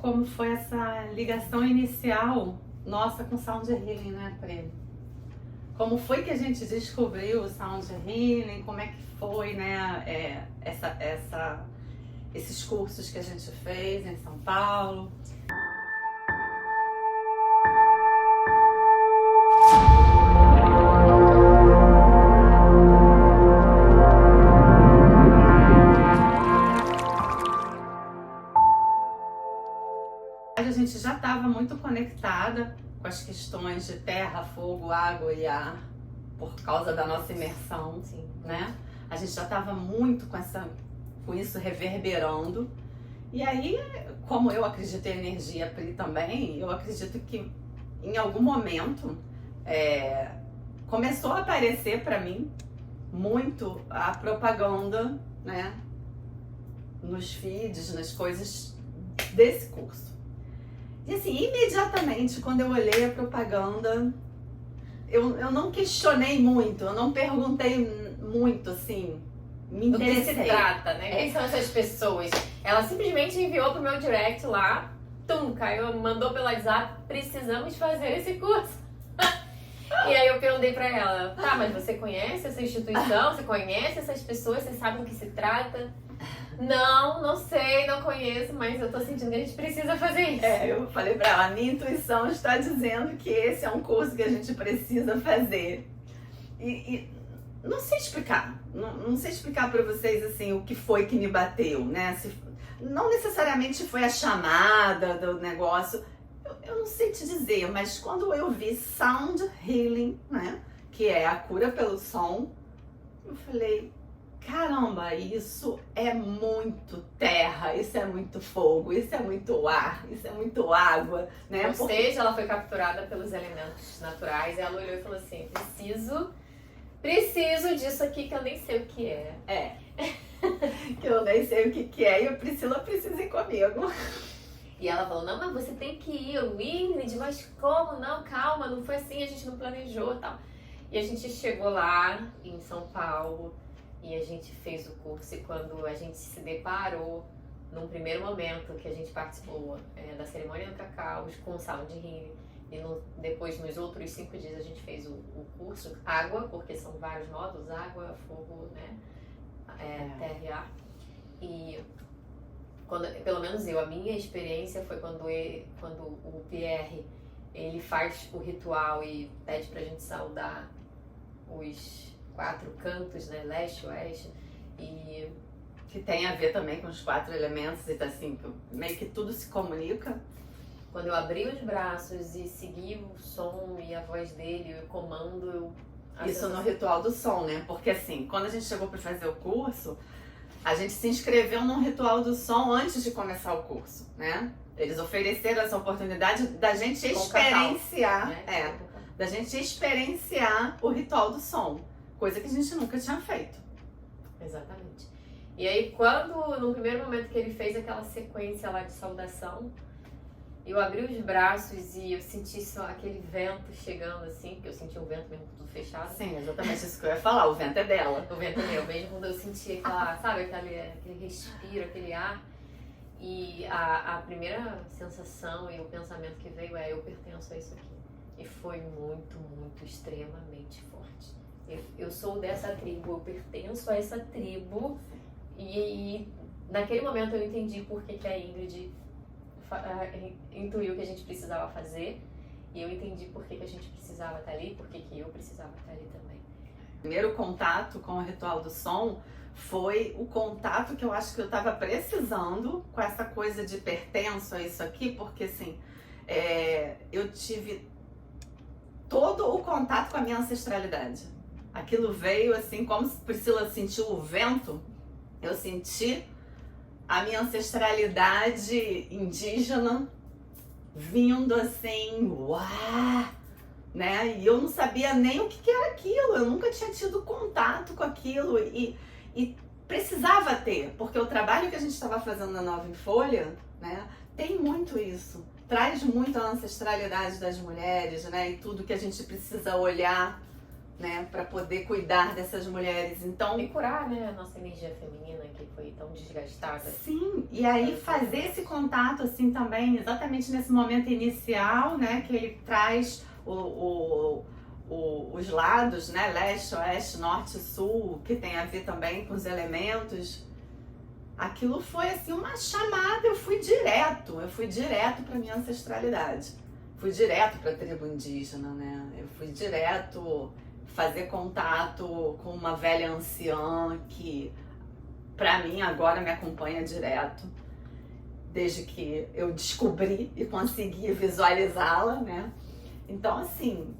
como foi essa ligação inicial nossa com Sound Healing, né, Pri? Como foi que a gente descobriu o Sound Healing? Como é que foi, né, esses cursos que a gente fez em São Paulo? A gente já estava muito conectada com as questões de terra, fogo, água e ar por causa da nossa imersão, Sim. né? A gente já estava muito com isso reverberando. E aí, como eu acredito em energia, Pri também, eu acredito que em algum momento começou a aparecer para mim muito a propaganda, né? Nos feeds, nas coisas desse curso. E assim, imediatamente, quando eu olhei a propaganda, eu não questionei muito, eu não perguntei muito, assim, me Do que interessei. se trata, né? Quem são essas pessoas? Ela simplesmente enviou pro meu direct lá, caiu, mandou pelo WhatsApp, precisamos fazer esse curso. E aí eu perguntei pra ela, tá, mas você conhece essa instituição? Você conhece essas pessoas? Você sabe do que se trata? Não sei, não conheço, mas eu tô sentindo que a gente precisa fazer isso. Eu falei pra ela, a minha intuição está dizendo que esse é um curso que a gente precisa fazer. E não sei explicar, não sei explicar pra vocês assim o que foi que me bateu, né? Não necessariamente foi a chamada do negócio, eu não sei te dizer, mas quando eu vi Sound Healing, né? Que é a cura pelo som, eu falei, caramba, isso é muito terra, isso é muito fogo, isso é muito ar, isso é muito água, né? Ou seja, ela foi capturada pelos elementos naturais e ela olhou e falou assim, preciso disso aqui que eu nem sei o que é. Que eu nem sei o que é e a Priscila precisa ir comigo. E ela falou, não, mas você tem que ir, Ingrid, mas como? Não, calma, não foi assim, a gente não planejou e tal. E a gente chegou lá em São Paulo e a gente fez o curso e quando a gente se deparou, num primeiro momento que a gente participou da cerimônia do cacau com o Sound Healing e depois nos outros 5 dias a gente fez o curso água, porque são vários módulos, água, fogo, né, terra e ar. E pelo menos a minha experiência foi quando o Pierre, ele faz o ritual e pede pra gente saudar os 4 cantos, né, leste, oeste, e que tem a ver também com os 4 elementos, e assim, meio que tudo se comunica. Quando eu abri os braços e segui o som e a voz dele, o comando, Isso no ritual do som, né? Porque assim, quando a gente chegou para fazer o curso, a gente se inscreveu num ritual do som antes de começar o curso, né? Eles ofereceram essa oportunidade da gente experienciar, da gente experienciar o ritual do som, coisa que a gente nunca tinha feito. Exatamente. E aí no primeiro momento que ele fez aquela sequência lá de saudação, eu abri os braços e eu senti só aquele vento chegando assim, porque eu senti o vento mesmo tudo fechado. Sim, exatamente isso que eu ia falar, o vento é dela. O vento é meu, mesmo quando eu senti aquela, sabe, aquele respiro, aquele ar. E a primeira sensação e o pensamento que veio eu pertenço a isso aqui. E foi muito, muito, extremamente forte. Eu sou dessa tribo, eu pertenço a essa tribo. E naquele momento eu entendi por que a Ingrid intuiu que a gente precisava fazer. E eu entendi por que a gente precisava estar ali, por que eu precisava estar ali também. O primeiro contato com o ritual do som foi o contato que eu acho que eu estava precisando com essa coisa de pertenço a isso aqui, porque assim, eu tive todo o contato com a minha ancestralidade. Aquilo veio assim, como se Priscila sentiu o vento, eu senti a minha ancestralidade indígena vindo assim, uau, né? E eu não sabia nem o que era aquilo, eu nunca tinha tido contato com aquilo e precisava ter, porque o trabalho que a gente estava fazendo na Nova em Folha, né, tem muito isso, traz muito a ancestralidade das mulheres, né, e tudo que a gente precisa olhar né, para poder cuidar dessas mulheres. Então, E curar, né, a nossa energia feminina que foi tão desgastada. sim, e aí fazer esse contato assim também, exatamente nesse momento inicial, né, que ele traz os lados, né, leste, oeste, norte, sul, que tem a ver também com os elementos. Aquilo foi assim uma chamada, eu fui direto para minha ancestralidade. Fui direto para a tribo indígena, né? Eu fui direto fazer contato com uma velha anciã que pra mim agora me acompanha direto, desde que eu descobri e consegui visualizá-la, né? Então, assim,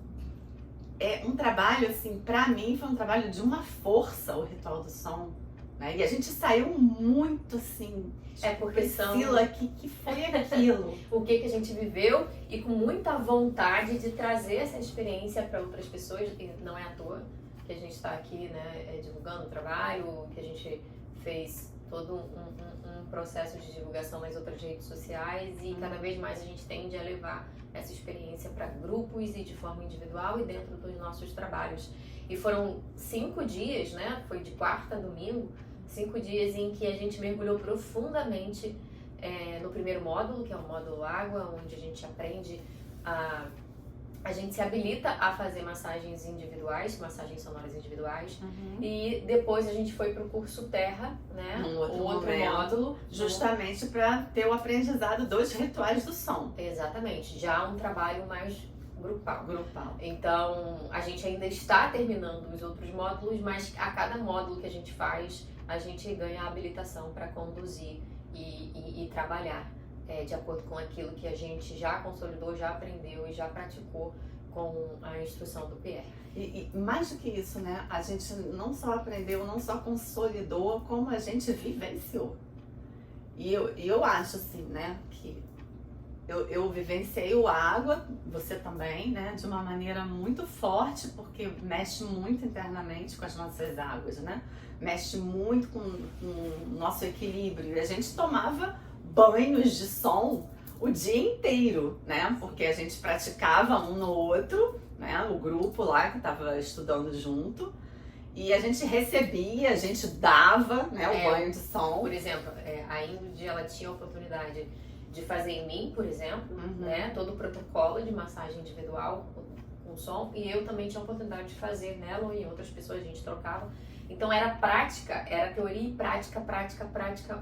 é um trabalho, assim, pra mim foi um trabalho de uma força, o Ritual do Som, né? E a gente saiu muito, assim, porque Priscila, que foi aquilo? O que a gente viveu e com muita vontade de trazer essa experiência para outras pessoas, e não é à toa que a gente está aqui, né, divulgando o trabalho, que a gente fez todo um processo de divulgação nas outras redes sociais e cada vez mais a gente tende a levar essa experiência para grupos e de forma individual e dentro dos nossos trabalhos. E foram 5 dias, né, foi de quarta a domingo, 5 dias em que a gente mergulhou profundamente no primeiro módulo, que é o módulo água, onde a gente aprende a gente se habilita a fazer massagens individuais, massagens sonoras individuais. E depois a gente foi para o curso Terra, né? Um outro módulo. Justamente para ter o aprendizado dos rituais do som. Exatamente, já um trabalho mais grupal. Então, a gente ainda está terminando os outros módulos, mas a cada módulo que a gente faz, a gente ganha a habilitação para conduzir e trabalhar de acordo com aquilo que a gente já consolidou, já aprendeu e já praticou com a instrução do PR. E mais do que isso, né? A gente não só aprendeu, não só consolidou, como a gente vivenciou. E eu acho assim, né, que eu vivenciei o água, você também, né, de uma maneira muito forte, porque mexe muito internamente com as nossas águas, né? Mexe muito com o nosso equilíbrio. E a gente tomava banhos de som o dia inteiro, né? Porque a gente praticava um no outro, né? O grupo lá que estava estudando junto. E a gente recebia, a gente dava, né, o banho de som. Por exemplo, a Ingrid, ela tinha a oportunidade de fazer em mim, por exemplo, né? Todo o protocolo de massagem individual com som. E eu também tinha a oportunidade de fazer nela e em outras pessoas, a gente trocava. Então era prática, era teoria e prática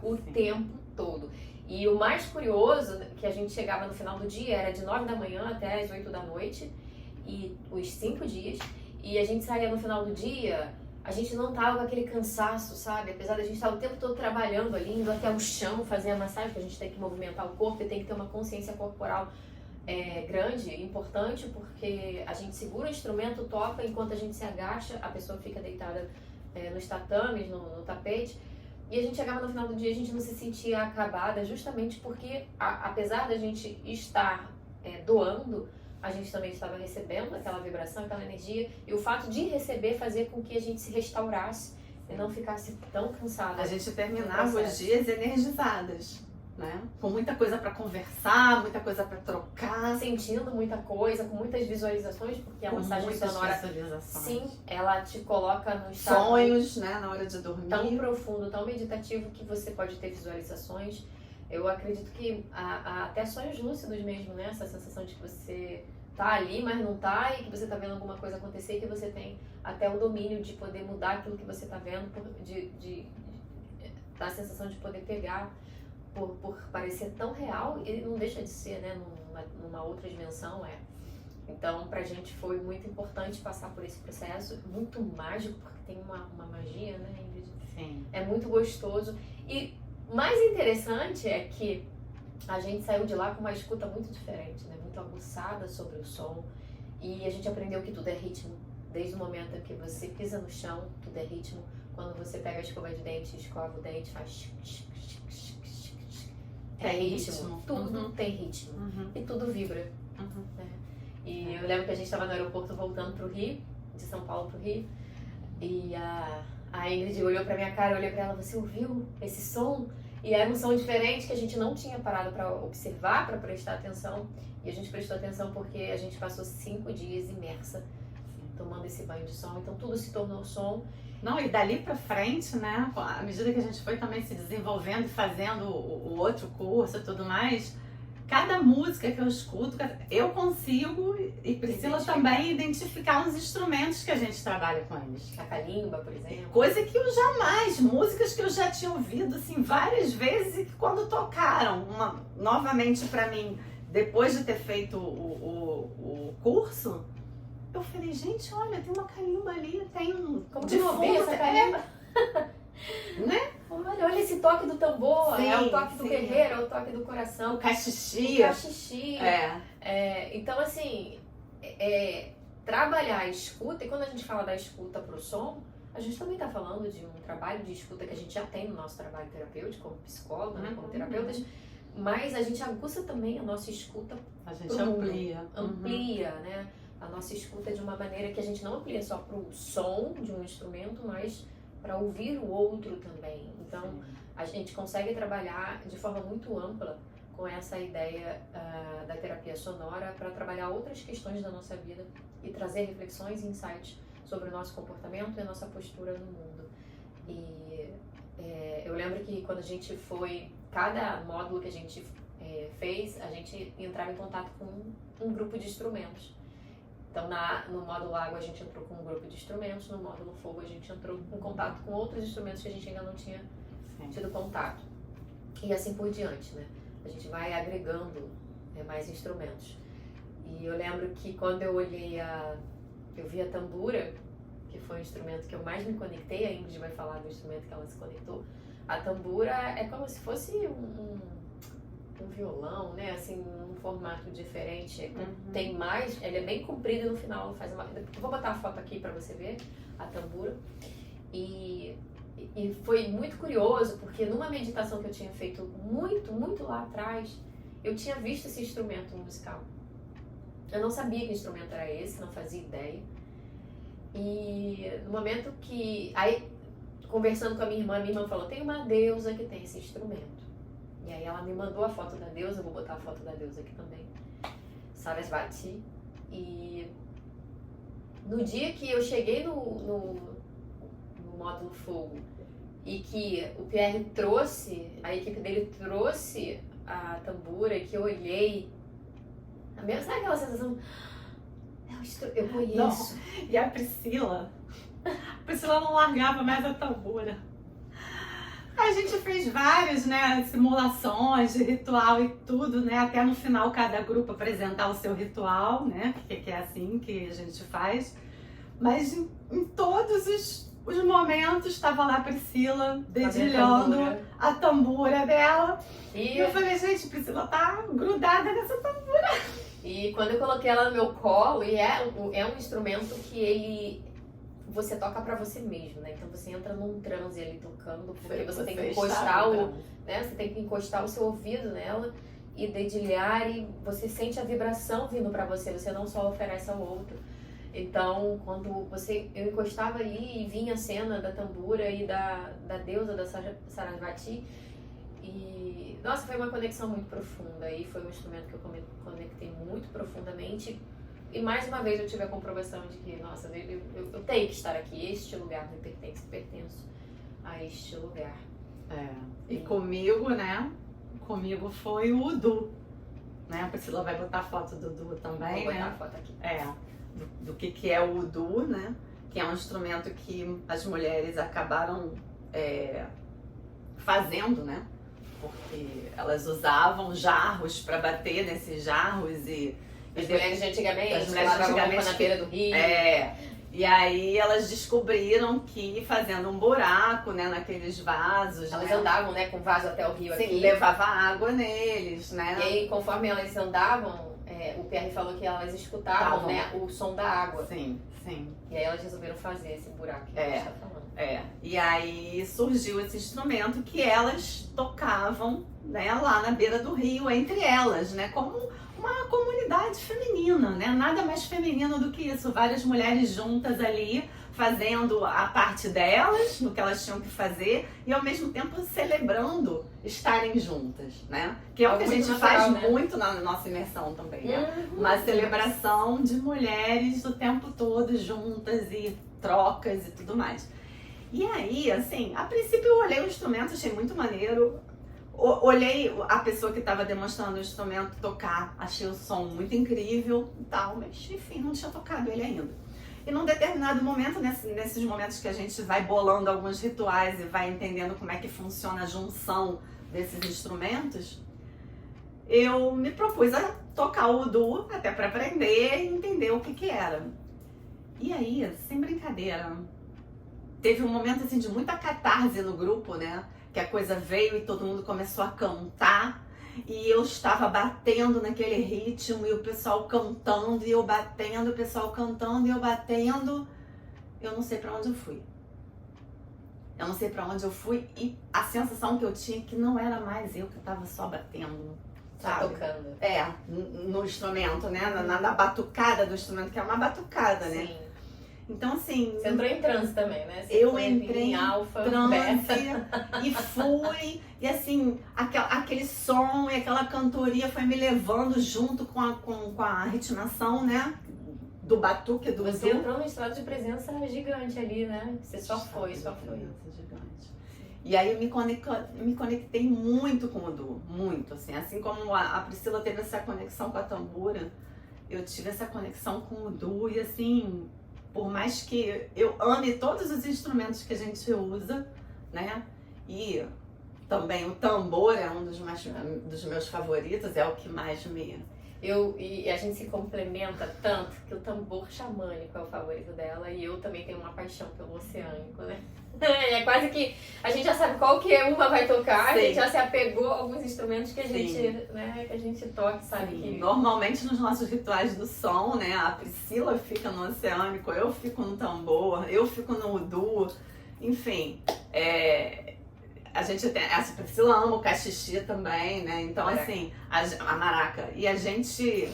o tempo todo. E o mais curioso, que a gente chegava no final do dia, era de 9 da manhã até as 8 da noite, e os 5 dias, e a gente saía no final do dia, a gente não tava com aquele cansaço, sabe? Apesar da gente estar o tempo todo trabalhando ali, indo até o chão, fazer a massagem, porque a gente tem que movimentar o corpo e tem que ter uma consciência corporal grande, importante, porque a gente segura o instrumento, toca, enquanto a gente se agacha, a pessoa fica deitada nos tatames, no tapete. E a gente chegava no final do dia, a gente não se sentia acabada, justamente porque, apesar da gente estar doando, a gente também estava recebendo aquela vibração, aquela energia. E o fato de receber fazia com que a gente se restaurasse e não ficasse tão cansada. A gente terminava os dias energizadas, né? Com muita coisa para conversar, muita coisa para trocar. Sentindo muita coisa, com muitas visualizações, porque a massagem sonora, sim, ela te coloca no estado... Sonhos, né, na hora de dormir. Tão profundo, tão meditativo, que você pode ter visualizações. Eu acredito que até sonhos lúcidos mesmo, né? Essa sensação de que você tá ali, mas não tá, e que você tá vendo alguma coisa acontecer, e que você tem até o domínio de poder mudar aquilo que você tá vendo, a sensação de poder pegar, por parecer tão real, ele não deixa de ser, né? Numa outra dimensão, Então, pra gente foi muito importante passar por esse processo, muito mágico, porque tem uma magia, né, Ingrid? Sim. É muito gostoso. E mais interessante é que a gente saiu de lá com uma escuta muito diferente, né? Muito aguçada sobre o som. E a gente aprendeu que tudo é ritmo. Desde o momento em que você pisa no chão, tudo é ritmo. Quando você pega a escova de dente, escova o dente, faz... Tem ritmo. Tudo tem ritmo. E tudo vibra. Né? E eu lembro que a gente estava no aeroporto voltando pro Rio, de São Paulo pro Rio. E a Ingrid olhou pra minha cara, eu olhei pra ela, você ouviu esse som? E era um som diferente que a gente não tinha parado pra observar, pra prestar atenção. E a gente prestou atenção porque a gente passou 5 dias imersa tomando esse banho de som. Então tudo se tornou som. Não, e dali pra frente, né, à medida que a gente foi também se desenvolvendo e fazendo o outro curso e tudo mais, cada música que eu escuto, eu consigo, e Priscila também, identificar os instrumentos que a gente trabalha com eles. A calimba, por exemplo. Coisa que eu jamais, músicas que eu já tinha ouvido assim várias vezes e que quando tocaram novamente pra mim, depois de ter feito o curso, eu falei, gente, olha, tem uma calimba ali, tem um... Como de não ouvir essa calimba? Né? Olha esse toque do tambor, Sim, é o toque do sim. guerreiro, é o toque do coração. O cachixi. O cachixi. Então, assim, trabalhar a escuta, e quando a gente fala da escuta pro som, a gente também está falando de um trabalho de escuta que a gente já tem no nosso trabalho terapêutico, como psicóloga, né, como terapeutas, mas a gente aguça também a nossa escuta. A gente amplia. Amplia, né? A nossa escuta de uma maneira que a gente não amplia só para o som de um instrumento, mas para ouvir o outro também. Então, a gente consegue trabalhar de forma muito ampla com essa ideia da terapia sonora para trabalhar outras questões da nossa vida e trazer reflexões e insights sobre o nosso comportamento e a nossa postura no mundo. E eu lembro que quando a gente foi, cada módulo que a gente fez, a gente entrava em contato com um grupo de instrumentos. Então, no módulo água a gente entrou com um grupo de instrumentos, no módulo fogo a gente entrou em contato com outros instrumentos que a gente ainda não tinha tido contato. E assim por diante, né? A gente vai agregando mais instrumentos. E eu lembro que quando eu vi a tambura, que foi o instrumento que eu mais me conectei, a Ingrid vai falar do instrumento que ela se conectou. A tambura é como se fosse um violão, né? Assim, um formato diferente. Tem mais, ele é bem comprido e no final faz uma... Eu vou botar a foto aqui pra você ver, a tambura. E foi muito curioso, porque numa meditação que eu tinha feito muito lá atrás, eu tinha visto esse instrumento musical. Eu não sabia que instrumento era esse, não fazia ideia. E no momento que... Aí, conversando com a minha irmã falou, tem uma deusa que tem esse instrumento. E aí ela me mandou a foto da deusa, eu vou botar a foto da deusa aqui também. Sarasvati. E no dia que eu cheguei no módulo fogo e que o Pierre trouxe, a equipe dele trouxe a tambura, que eu olhei, sabe aquela sensação? Eu conheço. Não. E a Priscila não largava mais a tambura. A gente fez várias, né, simulações de ritual e tudo, né, até no final cada grupo apresentar o seu ritual, né, que é assim que a gente faz. Mas em todos os momentos estava lá a Priscila dedilhando a tambura dela. E eu falei, gente, Priscila tá grudada nessa tambura. E quando eu coloquei ela no meu colo, e é um instrumento que você toca pra você mesmo, né? Então você entra num transe ali tocando, porque você tem que encostar você tem que encostar o seu ouvido nela e dedilhar, e você sente a vibração vindo pra você não só oferece ao outro. Então, quando eu encostava ali e vinha a cena da tambura e da deusa, da Sarasvati, e nossa, foi uma conexão muito profunda, e foi um instrumento que eu conectei muito profundamente. E mais uma vez eu tive a comprovação de que, nossa, eu tenho que estar aqui, este lugar me pertence, pertenço a este lugar. E comigo, né? Comigo foi o Udu. Né? A Priscila vai botar a foto do Udu também, Vou botar a foto aqui. Do que é o Udu, né? Que é um instrumento que as mulheres acabaram fazendo, né? Porque elas usavam jarros para bater nesses jarros e... As mulheres de antigamente, na beira do rio. E aí elas descobriram que fazendo um buraco, né, naqueles vasos... Elas andavam, né, com vaso até o rio aqui. Sim, levava água neles, né? E aí, conforme elas andavam, o Pierre falou que elas escutavam, né, o som da água. Sim. E aí elas resolveram fazer esse buraco que a gente tá falando. E aí surgiu esse instrumento que elas tocavam né, lá na beira do rio, entre elas, né, como uma comunidade feminina, né, nada mais feminino do que isso, várias mulheres juntas ali, fazendo a parte delas, no que elas tinham que fazer, e ao mesmo tempo celebrando estarem juntas, né? Que é o que a gente faz muito na nossa imersão também, né? Uma celebração de mulheres o tempo todo juntas e trocas e tudo mais. E aí, assim, a princípio eu olhei o instrumento, achei muito maneiro. Olhei a pessoa que estava demonstrando o instrumento tocar, achei o som muito incrível e tal, mas enfim, não tinha tocado ele ainda. E num determinado momento, nesses momentos que a gente vai bolando alguns rituais e vai entendendo como é que funciona a junção desses instrumentos, eu me propus a tocar o udu, até para aprender e entender o que era. E aí, sem brincadeira, teve um momento assim de muita catarse no grupo, né? Que a coisa veio e todo mundo começou a cantar. E eu estava batendo naquele ritmo e o pessoal cantando, e eu batendo, o pessoal cantando e eu batendo. Eu não sei pra onde eu fui. Eu não sei pra onde eu fui e a sensação que eu tinha que não era mais eu que estava só batendo, sabe? Tocando. É, no instrumento, né? Na batucada do instrumento, que é uma batucada, né? Sim. Então, assim... Você entrou em transe também, né? Você eu entrei em alfa, transe e fui, e assim, aquele som e aquela cantoria foi me levando junto com a ritmação, né? Do batuque, do Você udu. entrou num estado de presença gigante ali, né? Você só foi. Gigante. E aí eu me conectei muito com o udu, muito, assim como a Priscila teve essa conexão com a tambura, eu tive essa conexão com o udu e assim... Por mais que eu ame todos os instrumentos que a gente usa, né? E também o tambor é um dos meus favoritos, é o que mais me... E a gente se complementa tanto que o tambor xamânico é o favorito dela e eu também tenho uma paixão pelo oceânico, né? É quase que a gente já sabe qual que uma vai tocar, sim. A gente já se apegou a alguns instrumentos que a gente, né, que a gente toca, sabe? Que... Normalmente nos nossos rituais do som, né, a Priscila fica no oceânico, eu fico no tambor, eu fico no udu, enfim, a gente tem, a Priscila ama o cachixi também, né, então assim, a maraca, e a gente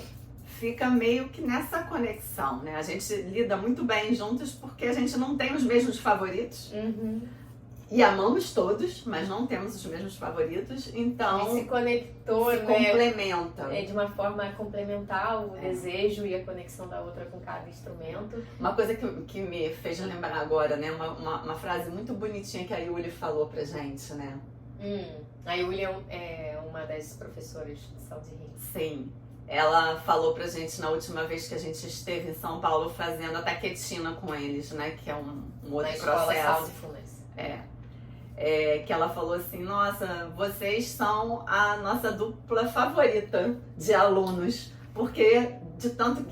fica meio que nessa conexão, né? A gente lida muito bem juntos porque a gente não tem os mesmos favoritos. Uhum. E amamos todos, mas não temos os mesmos favoritos, então... A gente se conectou, se complementa. De uma forma complementar o desejo e a conexão da outra com cada instrumento. Uma coisa que me fez lembrar agora, né? Uma frase muito bonitinha que a Yuli falou pra gente, né? A Yuli é uma das professoras de Sound Healing. Sim. Ela falou pra gente na última vez que a gente esteve em São Paulo fazendo a taquetina com eles, né? Que é um outro processo. Que ela falou assim, nossa, vocês são a nossa dupla favorita de alunos, porque de tanto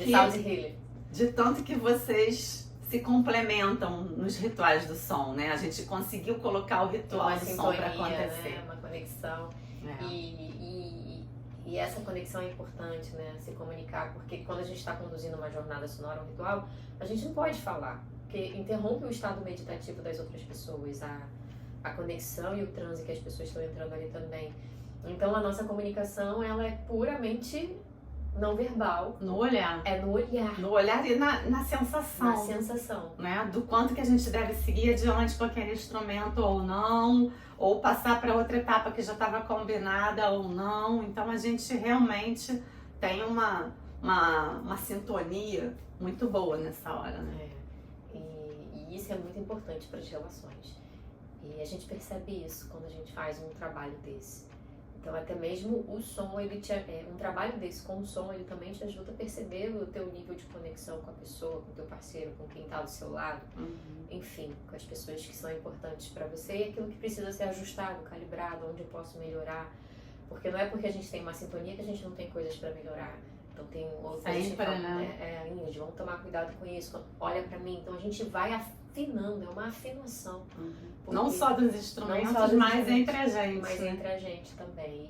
que vocês se complementam nos rituais do som, né? A gente conseguiu colocar o ritual do som para acontecer. Né? Uma conexão. E essa conexão é importante, né? Se comunicar, porque quando a gente está conduzindo uma jornada sonora, um ritual, a gente não pode falar, porque interrompe o estado meditativo das outras pessoas, a conexão e o transe que as pessoas estão entrando ali também. Então a nossa comunicação, ela é puramente não verbal. No olhar. É no olhar. No olhar e na sensação. Na sensação. Né? Do quanto que a gente deve seguir adiante com aquele instrumento ou não, ou passar para outra etapa que já estava combinada ou não. Então a gente realmente tem uma sintonia muito boa nessa hora, né? E isso é muito importante para as relações. E a gente percebe isso quando a gente faz um trabalho desse. Então até mesmo o som, um trabalho desse com o som, ele também te ajuda a perceber o teu nível de conexão com a pessoa, com o teu parceiro, com quem está do seu lado, enfim, com as pessoas que são importantes para você e aquilo que precisa ser ajustado, calibrado, onde eu posso melhorar. Porque não é porque a gente tem uma sintonia que a gente não tem coisas para melhorar. Então tem outras que falam, né? Ingrid, vamos tomar cuidado com isso, olha para mim. Então a gente vai afinando, é uma afinação. Não só dos instrumentos, mas entre a gente. Mas entre a gente também.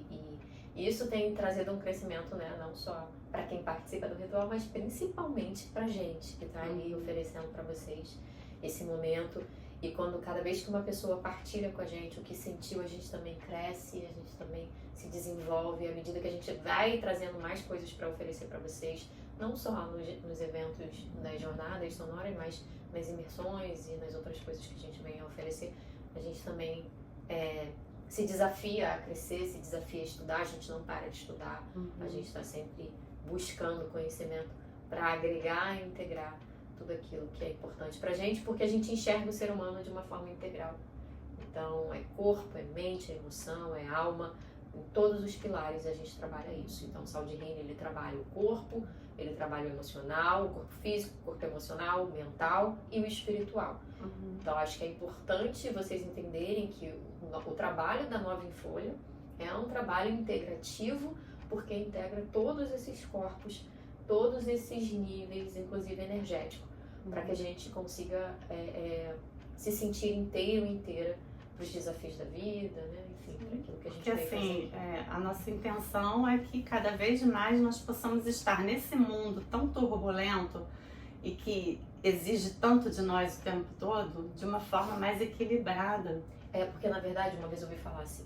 E isso tem trazido um crescimento, né? Não só para quem participa do ritual, mas principalmente pra gente que tá ali oferecendo para vocês esse momento. E quando cada vez que uma pessoa partilha com a gente o que sentiu, a gente também cresce, a gente também se desenvolve. À medida que a gente vai trazendo mais coisas para oferecer para vocês, não só nos eventos das jornadas sonoras, mas nas imersões e nas outras coisas que a gente vem a oferecer, a gente também se desafia a crescer, se desafia a estudar. A gente não para de estudar, a gente está sempre buscando conhecimento para agregar e integrar tudo aquilo que é importante pra gente, porque a gente enxerga o ser humano de uma forma integral. Então, é corpo, é mente, é emoção, é alma, em todos os pilares a gente trabalha isso. Então, o Saúde Healing, ele trabalha o corpo, ele trabalha o emocional, o corpo físico, o corpo emocional, o mental e o espiritual. Então, acho que é importante vocês entenderem que o trabalho da Nova em Folha é um trabalho integrativo, porque integra todos esses corpos, todos esses níveis, inclusive energético, para que a gente consiga se sentir inteiro e inteira para os desafios da vida, né? Enfim, para aquilo que a gente Porque, vem assim, fazendo. a nossa intenção é que cada vez mais nós possamos estar nesse mundo tão turbulento e que exige tanto de nós o tempo todo, de uma forma mais equilibrada. Porque, na verdade, uma vez eu ouvi falar assim,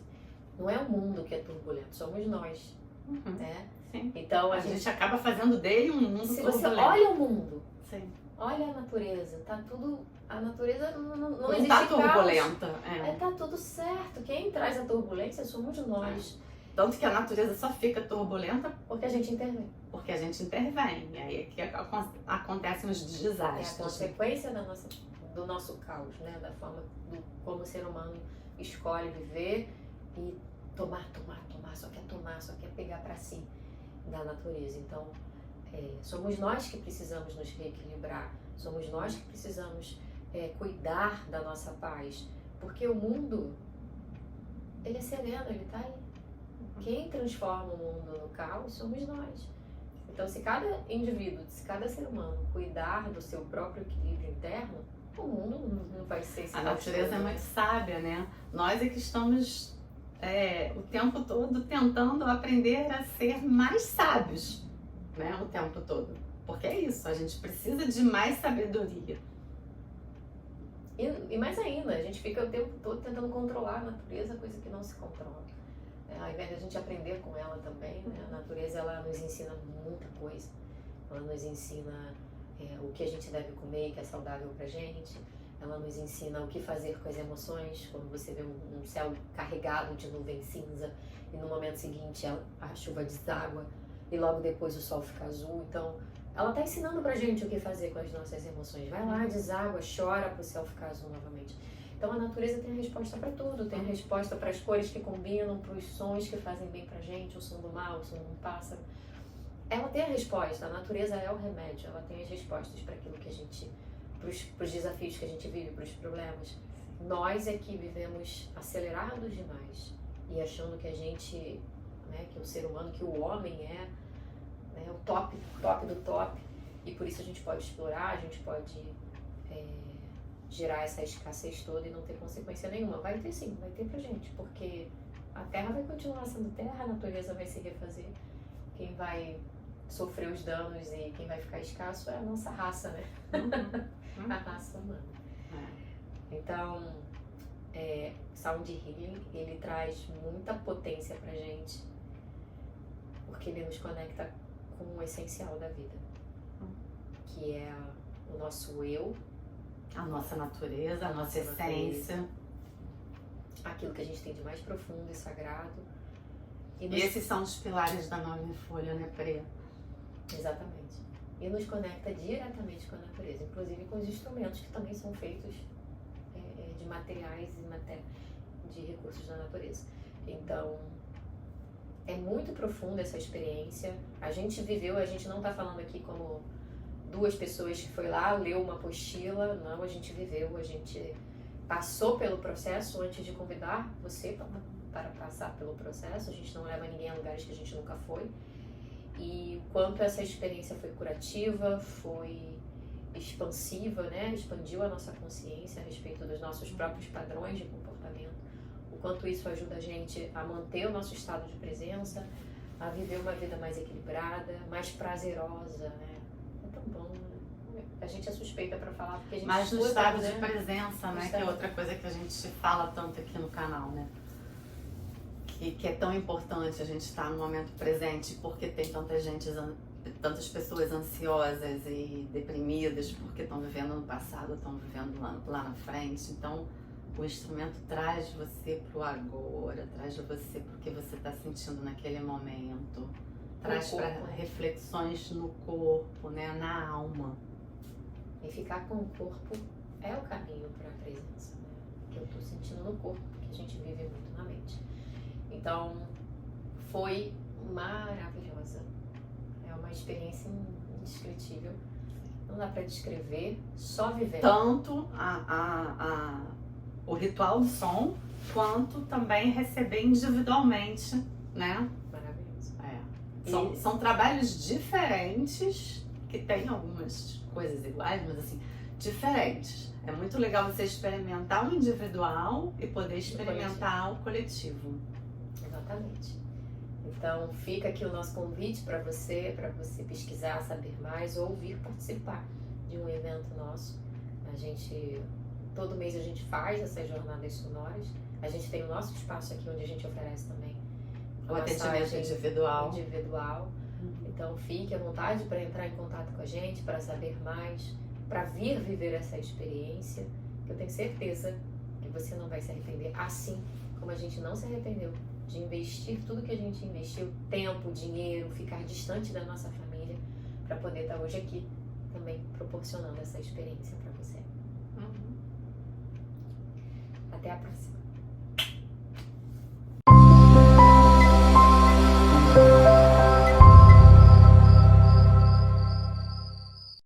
não é o mundo que é turbulento, somos nós, né? Sim. Então, A gente acaba fazendo dele um mundo se turbulento. você olha o mundo, Sim. olha a natureza, tá tudo... A natureza não Não existe tá caos. turbulenta. Tá tudo certo. Quem traz a turbulência somos nós. Tanto que a natureza só fica turbulenta Porque a gente intervém. porque a gente intervém. E aí é que acontecem os É a desastres. consequência do nosso caos, né? Da forma como o ser humano escolhe viver e tomar, só quer pegar para si da natureza. Então, somos nós que precisamos nos reequilibrar, somos nós que precisamos cuidar da nossa paz, porque o mundo, ele é sereno, ele tá aí. Quem transforma o mundo no caos somos nós. Então, se cada indivíduo, se cada ser humano cuidar do seu próprio equilíbrio interno, o mundo não vai ser esse A caos natureza todo, é né? muito sábia, né? Nós é que estamos o tempo todo tentando aprender a ser mais sábios, né? O tempo todo. Porque é isso, a gente precisa de mais sabedoria. E mais ainda, a gente fica o tempo todo tentando controlar a natureza, coisa que não se controla. Ao invés de a gente aprender com ela também, né? A natureza, ela nos ensina muita coisa. Ela nos ensina o que a gente deve comer, que é saudável pra gente. Ela nos ensina o que fazer com as emoções, quando você vê um céu carregado de nuvem cinza e no momento seguinte a chuva deságua e logo depois o sol fica azul. Então, ela tá ensinando pra gente o que fazer com as nossas emoções. Vai lá, deságua, chora pro céu ficar azul novamente. Então, a natureza tem a resposta para tudo, tem a resposta para as cores que combinam, para os sons que fazem bem pra gente, o som do mar, o som de um pássaro. Ela tem a resposta, a natureza é o remédio, ela tem as respostas para aquilo que a gente, para os desafios que a gente vive, para os problemas. Nós é que vivemos acelerados demais e achando que a gente, né, que o ser humano, que o homem é, né, o top do top, e por isso a gente pode explorar, a gente pode gerar essa escassez toda e não ter consequência nenhuma. Vai ter sim, vai ter pra gente, porque a Terra vai continuar sendo Terra, a natureza vai se refazer. Quem vai sofrer os danos e quem vai ficar escasso é a nossa raça, né? A raça humana. Então, Sound Healing, ele traz muita potência pra gente, porque ele nos conecta com o essencial da vida, que é o nosso eu, A nossa natureza, a nossa essência. Aquilo que a gente tem de mais profundo e sagrado. E esses são os pilares da Nova em Folha, né, Prê? Exatamente. E nos conecta diretamente com a natureza, inclusive com os instrumentos que também são feitos de materiais e de recursos da natureza. Então, é muito profunda essa experiência. A gente viveu, a gente não está falando aqui como duas pessoas que foi lá, leu uma apostila, não, a gente viveu, a gente passou pelo processo antes de convidar você para passar pelo processo. A gente não leva ninguém a lugares que a gente nunca foi. E o quanto essa experiência foi curativa, foi expansiva, né? Expandiu a nossa consciência a respeito dos nossos próprios padrões de comportamento. O quanto isso ajuda a gente a manter o nosso estado de presença, a viver uma vida mais equilibrada, mais prazerosa, né? É tão bom, né? a gente é suspeita para falar, porque a gente Mas no estuda, estado né? de presença, né? Que é outra coisa que a gente fala tanto aqui no canal, né? Que é tão importante a gente estar no momento presente, porque tem tanta gente, tantas pessoas ansiosas e deprimidas porque estão vivendo no passado, estão vivendo lá na frente. Então, o instrumento traz você pro agora, traz você pro que você está sentindo naquele momento, traz para reflexões no corpo, né, na alma. E ficar com o corpo é o caminho para a presença, né? Que eu estou sentindo no corpo, porque a gente vive muito na mente. Então, foi maravilhosa. É uma experiência indescritível. Não dá para descrever, só viver. Tanto o ritual do som, quanto também receber individualmente, né? Maravilhoso. São trabalhos diferentes, que tem algumas coisas iguais, mas assim, diferentes. É muito legal você experimentar o individual e poder experimentar o coletivo. Exatamente. Então fica aqui o nosso convite para você pesquisar, saber mais ou vir participar de um evento nosso. Todo mês a gente faz essas jornadas sonoras. A gente tem o nosso espaço aqui onde a gente oferece também o atendimento individual. Então fique à vontade para entrar em contato com a gente, para saber mais, para vir viver essa experiência, que eu tenho certeza que você não vai se arrepender, assim como a gente não se arrependeu de investir tudo que a gente investiu, tempo, dinheiro, ficar distante da nossa família, para poder estar hoje aqui também proporcionando essa experiência para você. Até a próxima.